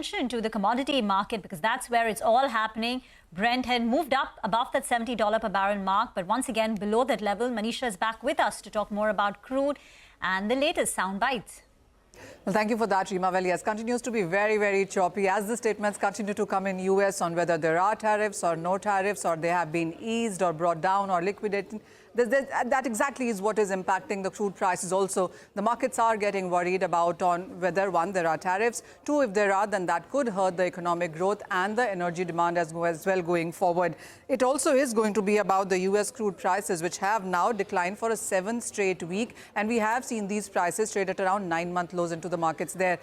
attention to the commodity market because that's where it's all happening. Brent had moved up above that $70 per barrel mark, but once again below that level. Manisha is back with us to talk more about crude and the latest sound bites. Well, thank you for that, Reema. Well, yes, continues to be very, very choppy as the statements continue to come in US on whether there are tariffs or no tariffs, or they have been eased or brought down or liquidated. That exactly is what is impacting the crude prices also. The markets are getting worried about on whether, one, there are tariffs, two, if there are, then that could hurt the economic growth and the energy demand as well going forward. It also is going to be about the US crude prices, which have now declined for a 7th straight week, and we have seen these prices trade at around 9-month lows into the markets there.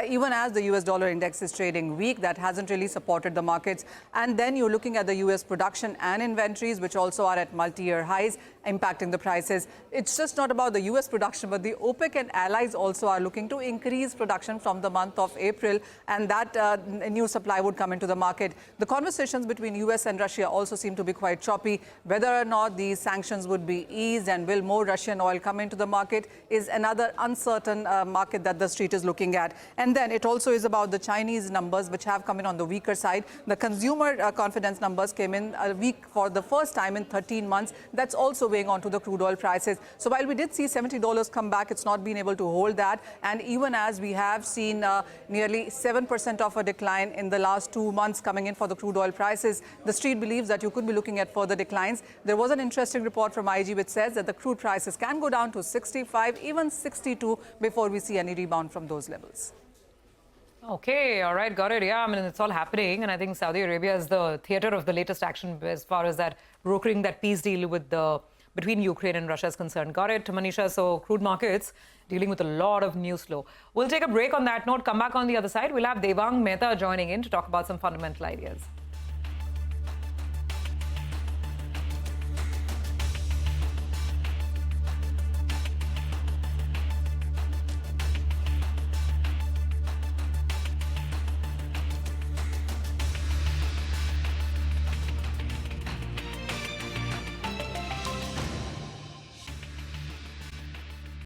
Even as the US dollar index is trading weak, that hasn't really supported the markets. And then you're looking at the US production and inventories, which also are at multi-year highs, impacting the prices. It's just not about the US production, but the OPEC and allies also are looking to increase production from the month of April, and that new supply would come into the market. The conversations between US and Russia also seem to be quite choppy. Whether or not these sanctions would be eased and will more Russian oil come into the market is another uncertain market that the street is looking at. And then it also is about the Chinese numbers, which have come in on the weaker side. The consumer confidence numbers came in weak for the first time in 13 months. That's also weighing onto the crude oil prices. So while we did see $70 come back, it's not been able to hold that. And even as we have seen nearly 7% of a decline in the last 2 months coming in for the crude oil prices, the street believes that you could be looking at further declines. There was an interesting report from IG which says that the crude prices can go down to 65, even 62 before we see any rebound from those levels. Okay, all right, got it. Yeah, I mean, it's all happening. And I think Saudi Arabia is the theater of the latest action as far as that brokering that peace deal with between Ukraine and Russia is concerned. Got it, Manisha. So crude markets dealing with a lot of news flow. We'll take a break on that note, come back on the other side. We'll have Devang Mehta joining in to talk about some fundamental ideas.